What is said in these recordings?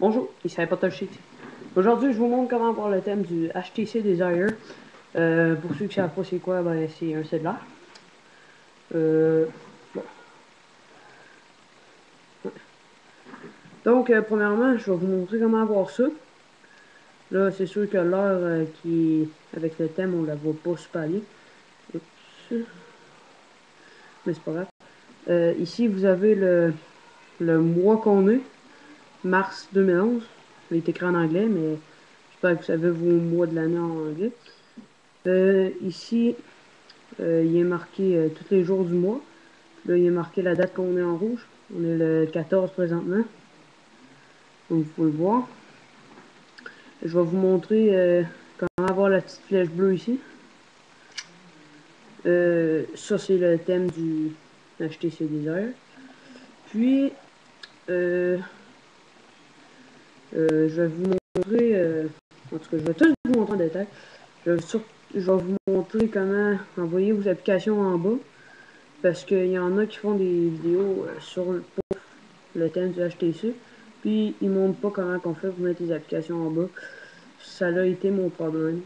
Bonjour, ici Portal Sheet. Aujourd'hui, je vous montre comment avoir le thème du HTC Desire. Pour ceux qui ne savent pas c'est quoi, ben, c'est un cellulaire. Bon. Donc, premièrement, je vais vous montrer comment avoir ça. Là, c'est sûr que l'heure qui est avec le thème, on la voit pas super bien. Oups. Mais c'est pas grave. Ici, vous avez le mois qu'on est, mars 2011. Il est écrit en anglais, mais j'espère que vous savez vos mois de l'année en anglais. Ici, il est marqué tous les jours du mois. Là, il est marqué la date qu'on est en rouge. On est le 14 présentement. Donc, vous pouvez le voir. Je vais vous montrer comment avoir la petite flèche bleue ici. Ça, c'est le thème du HTC Desire. Puis, je vais vous montrer, en tout cas, je vais tout vous montrer en détail. Je vais vous montrer comment envoyer vos applications en bas. Parce qu'il y en a qui font des vidéos pour le thème du HTC. Puis ils ne montrent pas comment on fait pour mettre les applications en bas. Ça a été mon problème.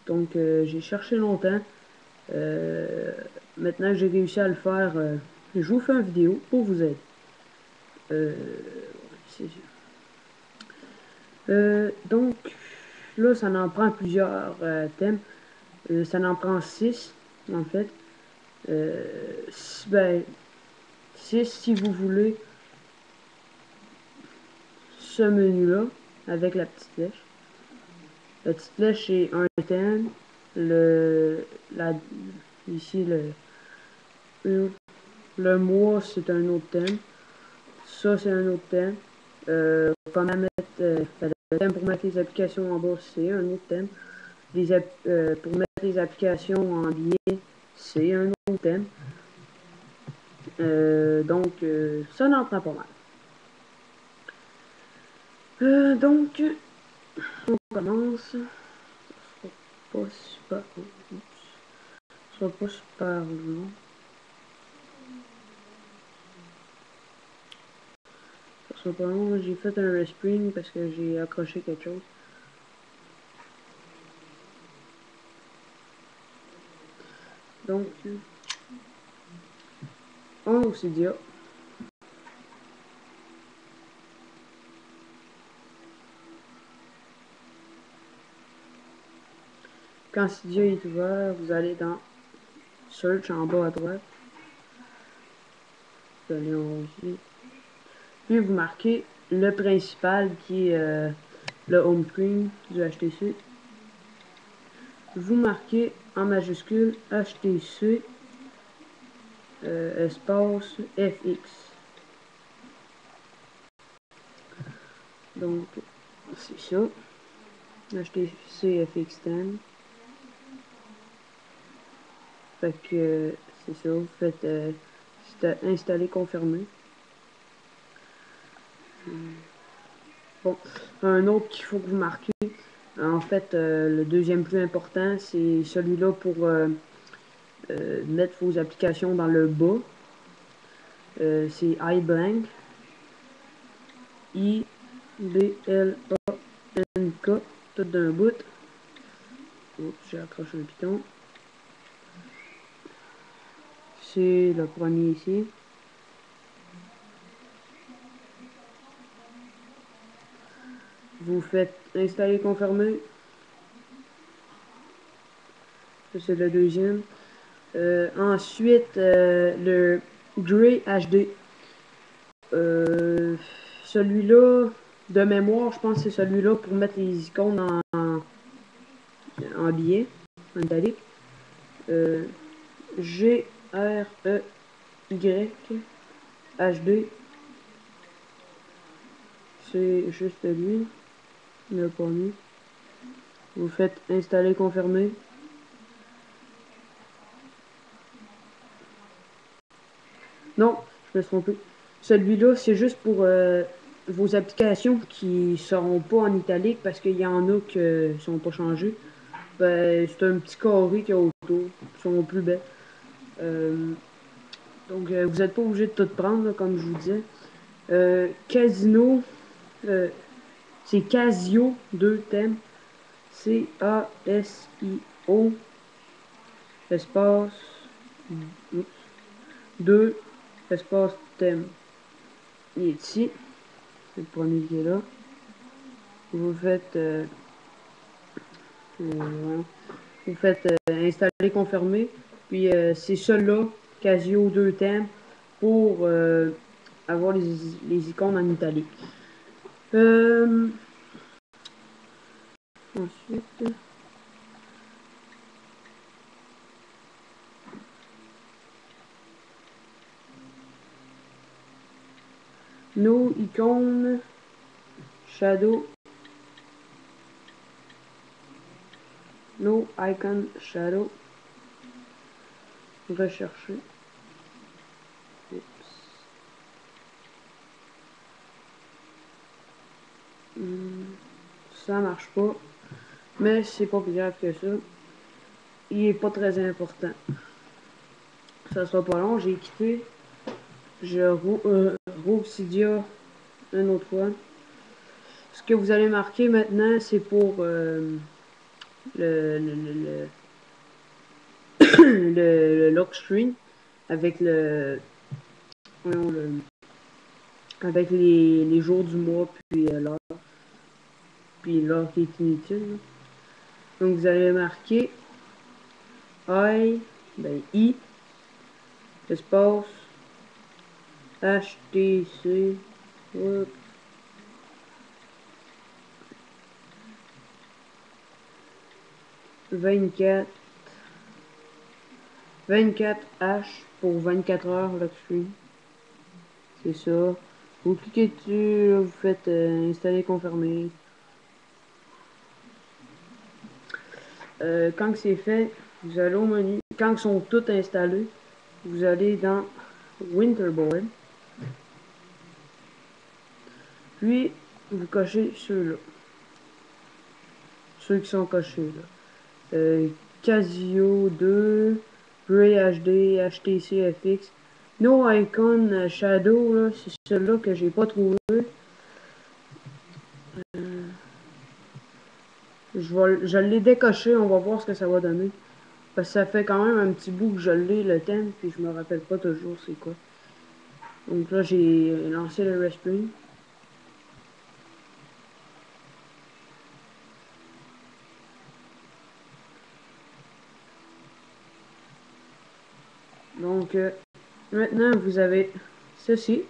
Donc j'ai cherché longtemps. Maintenant que j'ai réussi à le faire, je vous fais une vidéo pour vous aider. Donc là, ça en prend plusieurs thèmes. Ça en prend 6 en fait. Ben, 6 si vous voulez ce menu-là avec la petite flèche. La petite flèche c'est un thème. Ici le mois c'est un autre thème. Ça c'est un autre thème. Comment mettre le thème pour mettre les applications en bas c'est un autre thème. Pour mettre les applications en billet c'est un autre thème. Donc ça n'en prend pas mal. Donc on commence. Pas super. Ce sera pas super long. Ça sera pas long. J'ai fait un respring parce que j'ai accroché quelque chose. Donc, en Cydia. Quand Cydia est ouvert, vous allez dans Search en bas à droite. Vous allez en haut ici. Puis vous marquez le principal qui est le home screen du HTC. Vous marquez en majuscule HTC espace FX. Donc, c'est ça. HTC FX10. Fait que c'est ça, vous faites installer confirmer. Bon, un autre qu'il faut que vous marquez, en fait, le deuxième plus important, c'est celui-là pour mettre vos applications dans le bas. C'est iBlank. I-B-L-A-N-K, tout d'un bout. Oups, j'ai accroché un piton. C'est le premier ici. Vous faites installer confirmer. Ça, c'est le deuxième. Ensuite, le Grey HD. Celui-là, de mémoire, je pense que c'est celui-là pour mettre les icônes en billet, en italique. G-R-E-Y c'est juste lui, il n'a pas mis. Vous faites installer, confirmer. Non, je me suis trompé. Celui-là, c'est juste pour vos applications qui seront pas en italique parce qu'il y en a qui ne sont pas changées. Ben, c'est un petit carré qu'il y a autour. Ils sont plus belles. Donc, vous n'êtes pas obligé de tout prendre, là, comme je vous disais. Casino, C'est Casio, 2 thèmes. C-A-S-I-O, espace, 2, espace thème. Il est ici. C'est le premier qui est là. Vous faites, installer, confirmer. Puis c'est celui-là, Casio 2 thèmes, pour avoir les icônes en italique. Ensuite, nos icônes, shadow, no icon shadow, rechercher. Ça marche pas, mais c'est pas plus grave que ça. Il est pas très important. Ça sera pas long, j'ai quitté. Je rouvre Cydia une autre fois. Ce que vous allez marquer maintenant, c'est pour le le lock screen avec avec les jours du mois puis l'heure qui est inutile. Là. Donc vous allez marquer I, espace, HTC, 24 H pour 24 heures lock screen. C'est ça. Vous cliquez dessus, là, vous faites installer, confirmer. Quand c'est fait, vous allez au menu. Quand ils sont tous installés, vous allez dans Winterboard. Puis, vous cochez ceux-là. Ceux qui sont cochés, là. Casio 2, Ray HD, HTC FX. No Icon Shadow, là, c'est celui-là que j'ai pas trouvé. Je l'ai décoché, on va voir ce que ça va donner. Parce que ça fait quand même un petit bout que je l'ai, le thème, puis je me rappelle pas toujours c'est quoi. Donc là, j'ai lancé le Respring. Donc, maintenant, vous avez ceci.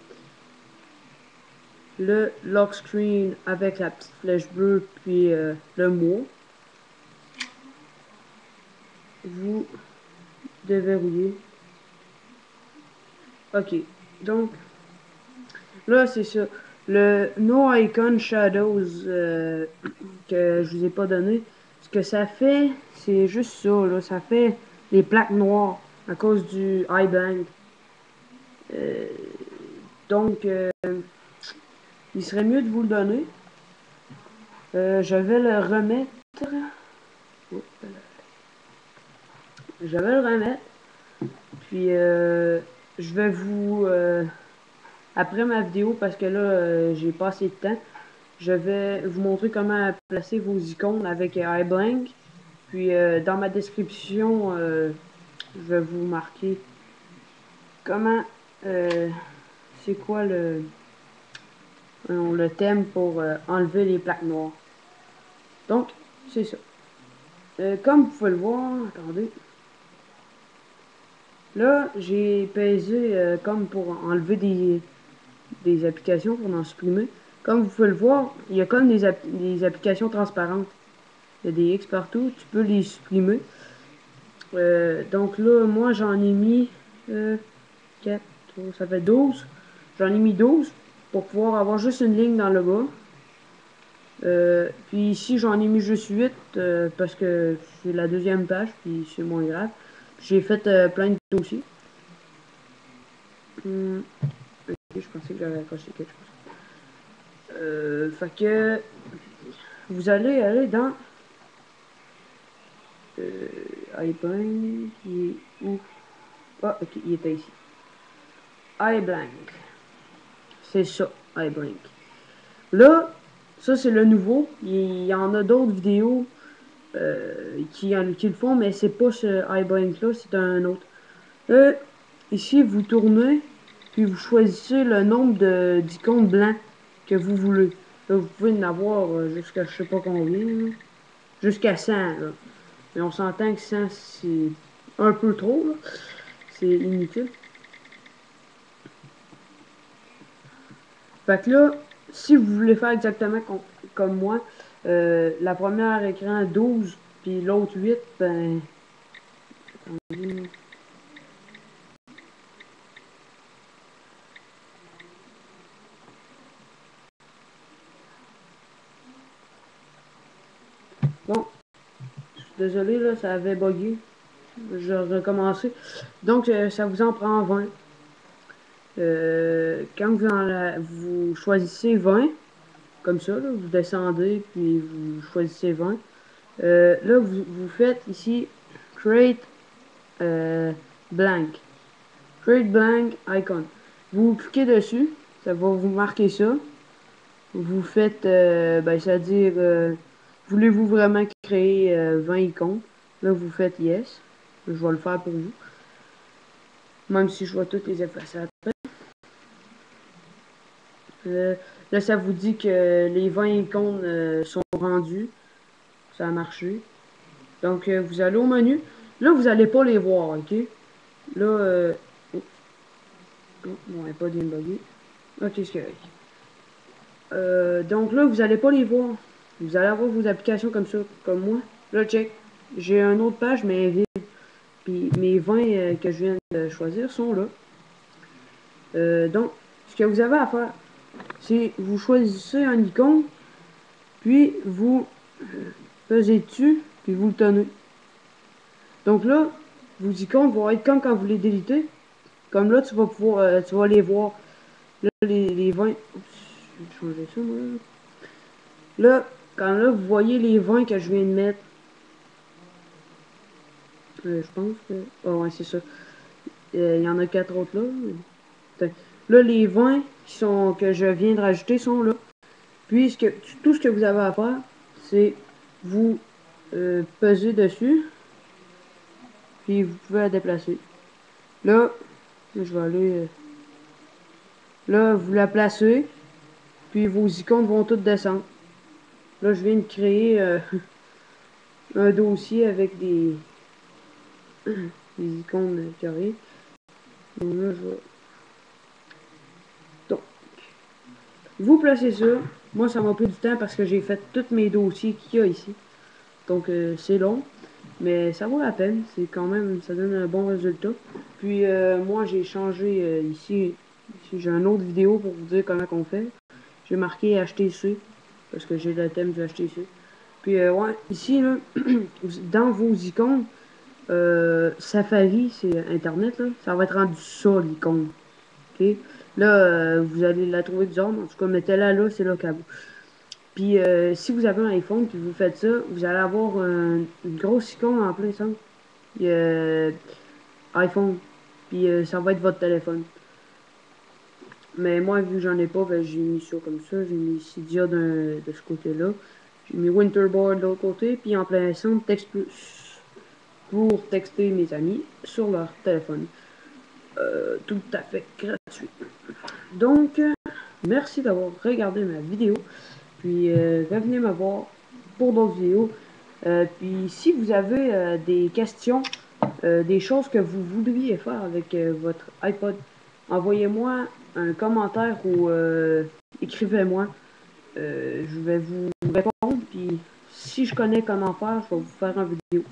Le lock screen avec la petite flèche bleue, puis le mot. Vous déverrouillez. Ok, donc, là, c'est ça. Le No Icon Shadows que je vous ai pas donné, ce que ça fait, c'est juste ça, là. Ça fait les plaques noires à cause du iBank. Donc, il serait mieux de vous le donner. Je vais le remettre. Je vais le remettre. Puis, je vais vous... après ma vidéo, parce que là, j'ai pas assez de temps, je vais vous montrer comment placer vos icônes avec iBank. Puis, dans ma description, je vais vous marquer comment... c'est quoi le thème pour enlever les plaques noires. Donc, c'est ça. Comme vous pouvez le voir, attendez. Là, j'ai pesé comme pour enlever des applications, pour en supprimer. Comme vous pouvez le voir, il y a comme des applications transparentes. Il y a des X partout, tu peux les supprimer. Donc là, moi, j'en ai mis 4, ça fait 12. J'en ai mis 12 pour pouvoir avoir juste une ligne dans le bas. Puis ici, j'en ai mis juste 8 parce que c'est la deuxième page, puis c'est moins grave. J'ai fait plein de dossiers. Ok, je pensais que j'avais accroché quelque chose. Fait que vous allez aller dans iBank, il est où? Ah, ok, il était ici. iBank. C'est ça, iBank. Là, Ça, c'est le nouveau. Il y en a d'autres vidéos qui le font, mais c'est pas ce iBank-là, c'est un autre. Ici, vous tournez, puis vous choisissez le nombre d'icônes blancs que vous voulez. Là, vous pouvez en avoir jusqu'à je sais pas combien, jusqu'à 100. Là. Mais on s'entend que 100, c'est un peu trop. C'est inutile. Fait que là, si vous voulez faire exactement comme moi, la première écran 12, puis l'autre 8, ben... Attendez. Bon, je suis désolé, là, ça avait bugué. Je vais recommencer. Donc, ça vous en prend 20. Quand vous choisissez 20, comme ça, là, vous descendez, puis vous choisissez 20. Là, vous faites ici Create Blank. Create Blank Icon. Vous cliquez dessus, ça va vous marquer ça. Vous faites, ben, c'est-à-dire, voulez-vous vraiment créer 20 icônes? Là, vous faites Yes. Je vais le faire pour vous. Même si je vais toutes les effacer après. Là, ça vous dit que les 20 icônes sont rendues. Ça a marché. Donc, vous allez au menu. Là, vous n'allez pas les voir, ok? Là, oh, oh, bon, elle n'est pas bien buggée. Ok, c'est correct. Donc là, vous n'allez pas les voir. Vous allez avoir vos applications comme ça, comme moi. Là, check. J'ai une autre page, mais elle est vide. Puis mes 20 que je viens de choisir sont là. Donc, ce que vous avez à faire, c'est vous choisissez un icône, puis vous pesez dessus, puis vous le tenez. Donc là, vos icônes vont être comme quand vous les délitez. Comme là, tu vas pouvoir, tu vas les voir. Là, les 20. Oups, je vais changer ça, moi. Là, quand là, vous voyez les 20 que je viens de mettre. Je pense que. Oh, ouais, c'est ça. Il y en a 4 autres là. Là, les 20 que je viens de rajouter sont là. Puis, tout ce que vous avez à faire, c'est vous peser dessus. Puis, vous pouvez la déplacer. Là, je vais aller. Là, vous la placez. Puis, vos icônes vont toutes descendre. Là, je viens de créer un dossier avec des icônes carrées. Donc là, je vais... Donc, vous placez ça. Moi, ça m'a pris du temps parce que j'ai fait tous mes dossiers qu'il y a ici. Donc, c'est long. Mais ça vaut la peine. C'est quand même, ça donne un bon résultat. Puis, moi, j'ai changé ici. Ici, j'ai une autre vidéo pour vous dire comment on fait. J'ai marqué HTC parce que j'ai le thème du HTC. Puis, ouais, ici, là, dans vos icônes, Safari, c'est Internet, là. Ça va être rendu ça, l'icône. OK? Là, vous allez la trouver bizarre, mais en tout cas, mettez-la là, c'est là qu'elle va. Puis, si vous avez un iPhone, puis vous faites ça, vous allez avoir une grosse icône en plein centre. iPhone. Puis, ça va être votre téléphone. Mais moi, vu que j'en ai pas, ben, j'ai mis ça comme ça. J'ai mis Cydia de ce côté-là. J'ai mis Winterboard de l'autre côté. Puis, en plein centre, Text Plus pour texter mes amis sur leur téléphone. Tout à fait gratuit. Donc, merci d'avoir regardé ma vidéo. Puis, revenez me voir pour d'autres vidéos. Puis, si vous avez des questions, des choses que vous voudriez faire avec votre iPod, envoyez-moi un commentaire ou écrivez-moi. Je vais vous répondre. Puis, si je connais comment faire, je vais vous faire une vidéo.